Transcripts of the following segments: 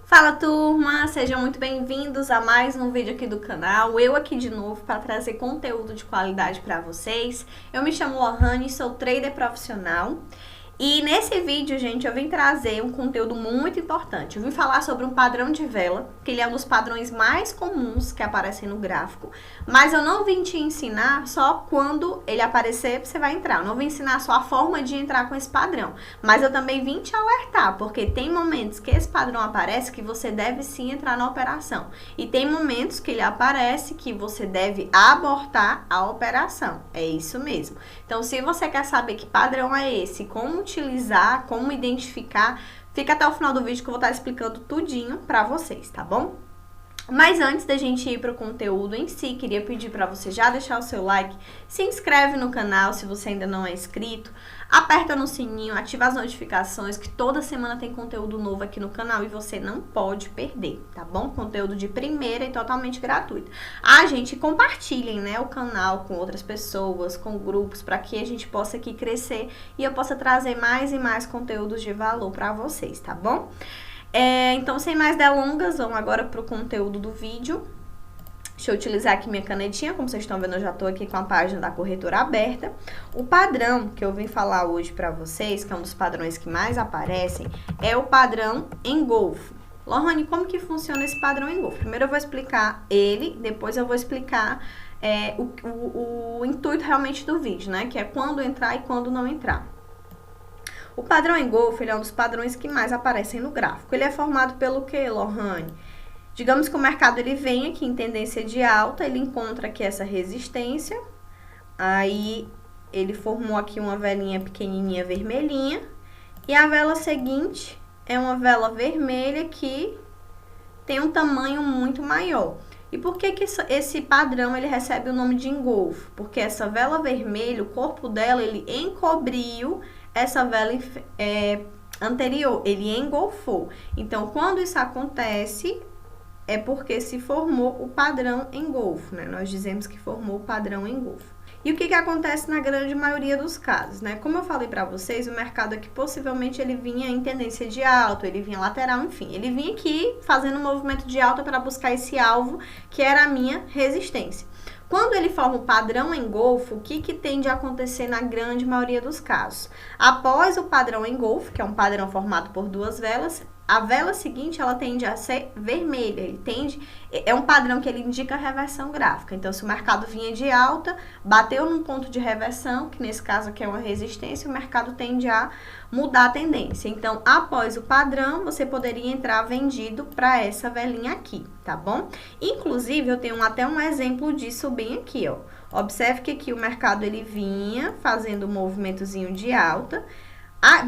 Fala turma, sejam muito bem-vindos a mais um vídeo aqui do canal. Eu aqui de novo para trazer conteúdo de qualidade para vocês. Eu me chamo Lohane, sou trader profissional. E nesse vídeo, gente, eu vim trazer um conteúdo muito importante. Eu vim falar sobre um padrão de vela, que ele é um dos padrões mais comuns que aparecem no gráfico. Mas eu não vim te ensinar só quando ele aparecer, você vai entrar. Eu não vim ensinar só a forma de entrar com esse padrão. Mas eu também vim te alertar, porque tem momentos que esse padrão aparece que você deve sim entrar na operação. E tem momentos que ele aparece que você deve abortar a operação. É isso mesmo. Então, se você quer saber que padrão é esse, como utilizar, como identificar, fica até o final do vídeo que eu vou estar explicando tudinho pra vocês, tá bom? Mas antes da gente ir para o conteúdo em si, queria pedir para você já deixar o seu like, se inscreve no canal se você ainda não é inscrito, aperta no sininho, ativa as notificações que toda semana tem conteúdo novo aqui no canal e você não pode perder, tá bom? Conteúdo de primeira e totalmente gratuito. Gente, compartilhem, né, o canal com outras pessoas, com grupos, para que a gente possa aqui crescer e eu possa trazer mais e mais conteúdos de valor para vocês, tá bom? Então, sem mais delongas, vamos agora para o conteúdo do vídeo. Deixa eu utilizar aqui minha canetinha, como vocês estão vendo, eu já estou aqui com a página da corretora aberta. O padrão que eu vim falar hoje para vocês, que é um dos padrões que mais aparecem, é o padrão engolfo. Lohane, como que funciona esse padrão engolfo? Primeiro eu vou explicar ele, depois eu vou explicar o intuito realmente do vídeo, né? Que é quando entrar e quando não entrar. O padrão engolfo, ele é um dos padrões que mais aparecem no gráfico. Ele é formado pelo quê, Lohane? Digamos que o mercado ele vem aqui em tendência de alta, ele encontra aqui essa resistência, aí ele formou aqui uma velinha pequenininha vermelhinha, e a vela seguinte é uma vela vermelha que tem um tamanho muito maior. E por que esse padrão ele recebe o nome de engolfo? Porque essa vela vermelha, o corpo dela, ele encobriu essa vela anterior, ele engolfou. Então, quando isso acontece, é porque se formou o padrão engolfo, né? Nós dizemos que formou o padrão engolfo. E o que acontece na grande maioria dos casos, né? Como eu falei para vocês, o mercado aqui possivelmente ele vinha em tendência de alta, ele vinha lateral, enfim. Ele vinha aqui fazendo um movimento de alta para buscar esse alvo, que era a minha resistência. Quando ele forma o padrão engolfo, o que tende a acontecer na grande maioria dos casos? Após o padrão engolfo, que é um padrão formado por duas velas, a vela seguinte, ela tende a ser vermelha, é um padrão que ele indica reversão gráfica. Então, se o mercado vinha de alta, bateu num ponto de reversão, que nesse caso aqui é uma resistência, o mercado tende a mudar a tendência. Então, após o padrão, você poderia entrar vendido para essa velinha aqui, tá bom? Inclusive, eu tenho até um exemplo disso bem aqui, ó. Observe que aqui o mercado ele vinha fazendo um movimentozinho de alta.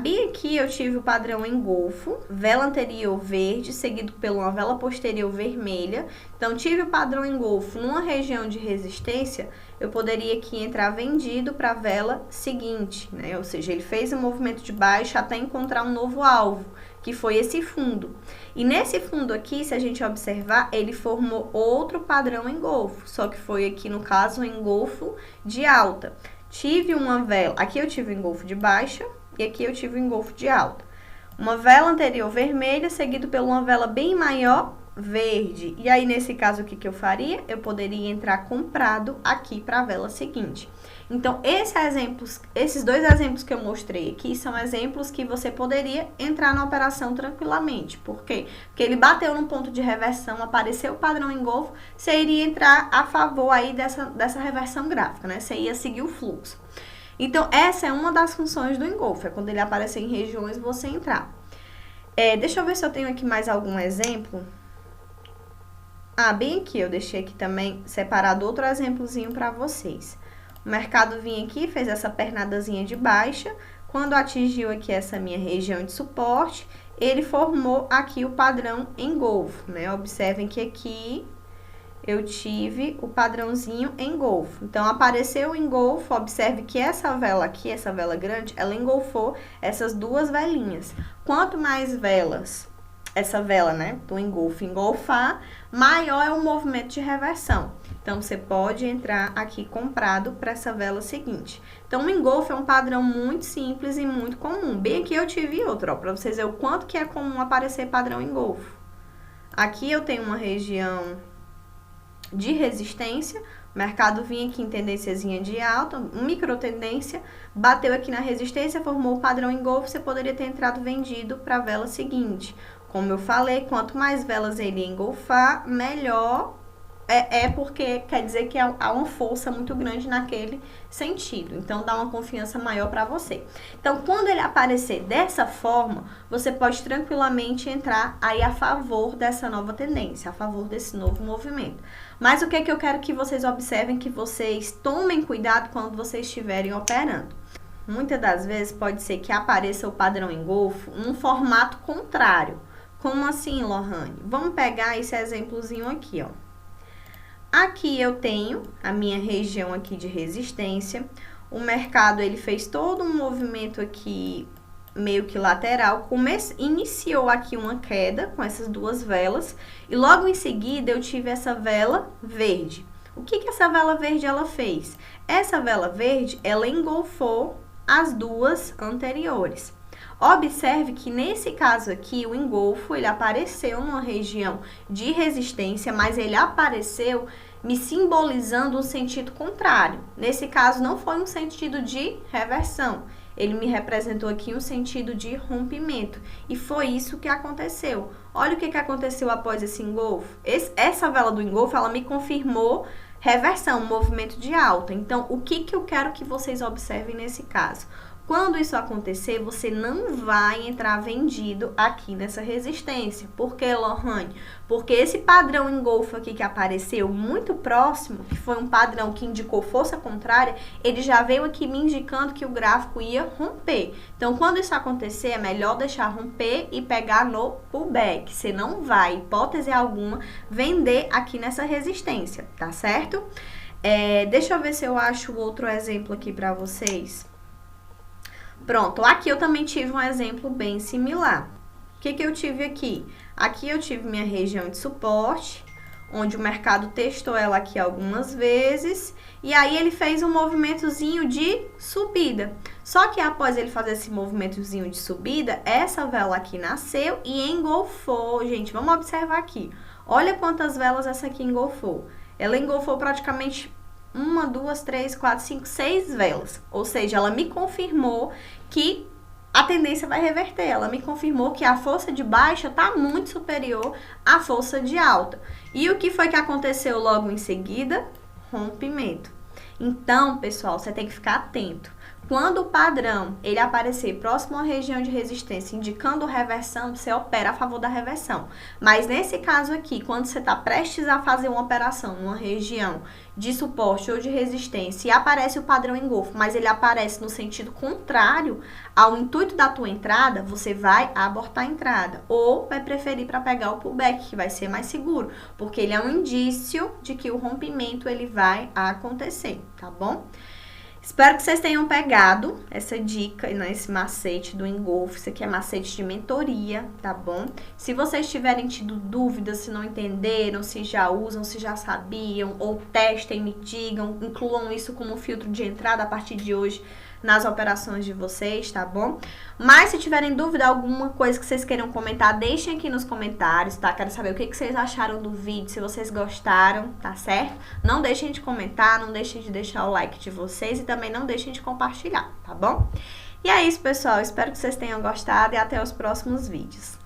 Bem aqui eu tive o padrão engolfo, vela anterior verde, seguido por uma vela posterior vermelha. Então, tive o padrão engolfo numa região de resistência, eu poderia aqui entrar vendido para a vela seguinte, né? Ou seja, ele fez um movimento de baixa até encontrar um novo alvo, que foi esse fundo. E nesse fundo aqui, se a gente observar, ele formou outro padrão engolfo, só que foi aqui, no caso, um engolfo de alta. Tive uma vela, aqui eu tive um engolfo de baixa, e aqui eu tive o engolfo de alta. Uma vela anterior vermelha, seguido por uma vela bem maior, verde. E aí, nesse caso, o que eu faria? Eu poderia entrar comprado aqui para a vela seguinte. Então, esses dois exemplos que eu mostrei aqui são exemplos que você poderia entrar na operação tranquilamente. Por quê? Porque ele bateu num ponto de reversão, apareceu o padrão engolfo, você iria entrar a favor aí dessa reversão gráfica, né? Você ia seguir o fluxo. Então, essa é uma das funções do engolfo, é quando ele aparecer em regiões você entrar. Deixa eu ver se eu tenho aqui mais algum exemplo. Bem aqui, eu deixei aqui também separado outro exemplozinho para vocês. O mercado vinha aqui, fez essa pernadazinha de baixa. Quando atingiu aqui essa minha região de suporte, ele formou aqui o padrão engolfo, né? Observem que aqui eu tive o padrãozinho engolfo. Então, apareceu o engolfo, observe que essa vela aqui, essa vela grande, ela engolfou essas duas velinhas. Quanto mais velas essa vela, né, do engolfo engolfar, maior é o movimento de reversão. Então, você pode entrar aqui comprado para essa vela seguinte. Então, o engolfo é um padrão muito simples e muito comum. Bem aqui eu tive outro, ó, para vocês verem o quanto que é comum aparecer padrão engolfo. Aqui eu tenho uma região de resistência, o mercado vinha aqui em tendênciazinha de alta, micro tendência, bateu aqui na resistência, formou o padrão engolfo, você poderia ter entrado vendido para a vela seguinte. Como eu falei, quanto mais velas ele engolfar, melhor porque quer dizer que há uma força muito grande naquele sentido. Então, dá uma confiança maior para você. Então, quando ele aparecer dessa forma, você pode tranquilamente entrar aí a favor dessa nova tendência, a favor desse novo movimento. Mas o que é que eu quero que vocês observem, que vocês tomem cuidado quando vocês estiverem operando. Muitas das vezes pode ser que apareça o padrão engolfo num formato contrário. Como assim, Lohane? Vamos pegar esse exemplozinho aqui, ó. Aqui eu tenho a minha região aqui de resistência. O mercado, ele fez todo um movimento aqui meio que lateral, iniciou aqui uma queda com essas duas velas e logo em seguida eu tive essa vela verde. O que que essa vela verde ela fez? Essa vela verde, ela engolfou as duas anteriores. Observe que nesse caso aqui, o engolfo, ele apareceu numa região de resistência, mas ele apareceu me simbolizando um sentido contrário. Nesse caso, não foi um sentido de reversão. Ele me representou aqui um sentido de rompimento. E foi isso que aconteceu. Olha o que aconteceu após esse engolfo. Essa vela do engolfo, ela me confirmou reversão, um movimento de alta. Então, o que eu quero que vocês observem nesse caso? Quando isso acontecer, você não vai entrar vendido aqui nessa resistência. Por que, Lohane? Porque esse padrão engolfo aqui que apareceu muito próximo, que foi um padrão que indicou força contrária, ele já veio aqui me indicando que o gráfico ia romper. Então, quando isso acontecer, é melhor deixar romper e pegar no pullback. Você não vai, hipótese alguma, vender aqui nessa resistência, tá certo? Deixa eu ver se eu acho outro exemplo aqui para vocês. Pronto, aqui eu também tive um exemplo bem similar. O que eu tive aqui? Aqui eu tive minha região de suporte, onde o mercado testou ela aqui algumas vezes, e aí ele fez um movimentozinho de subida. Só que após ele fazer esse movimentozinho de subida, essa vela aqui nasceu e engolfou. Gente, vamos observar aqui. Olha quantas velas essa aqui engolfou. Ela engolfou praticamente 1, 2, 3, 4, 5, 6 velas. Ou seja, ela me confirmou que a tendência vai reverter. Ela me confirmou que a força de baixa está muito superior à força de alta. E o que foi que aconteceu logo em seguida? Rompimento. Então, pessoal, você tem que ficar atento. Quando o padrão ele aparecer próximo à região de resistência, indicando reversão, você opera a favor da reversão. Mas nesse caso aqui, quando você está prestes a fazer uma operação numa região de suporte ou de resistência e aparece o padrão engolfo, mas ele aparece no sentido contrário ao intuito da tua entrada, você vai abortar a entrada ou vai preferir para pegar o pullback, que vai ser mais seguro, porque ele é um indício de que o rompimento ele vai acontecer, tá bom? Espero que vocês tenham pegado essa dica, né, esse macete do engolfo. Isso aqui é macete de mentoria, tá bom? Se vocês tiverem tido dúvidas, se não entenderam, se já usam, se já sabiam, ou testem, me digam, incluam isso como filtro de entrada a partir de hoje nas operações de vocês, tá bom? Mas se tiverem dúvida, alguma coisa que vocês queiram comentar, deixem aqui nos comentários, tá? Quero saber o que vocês acharam do vídeo, se vocês gostaram, tá certo? Não deixem de comentar, não deixem de deixar o like de vocês e também não deixem de compartilhar, tá bom? E é isso, pessoal. Espero que vocês tenham gostado e até os próximos vídeos.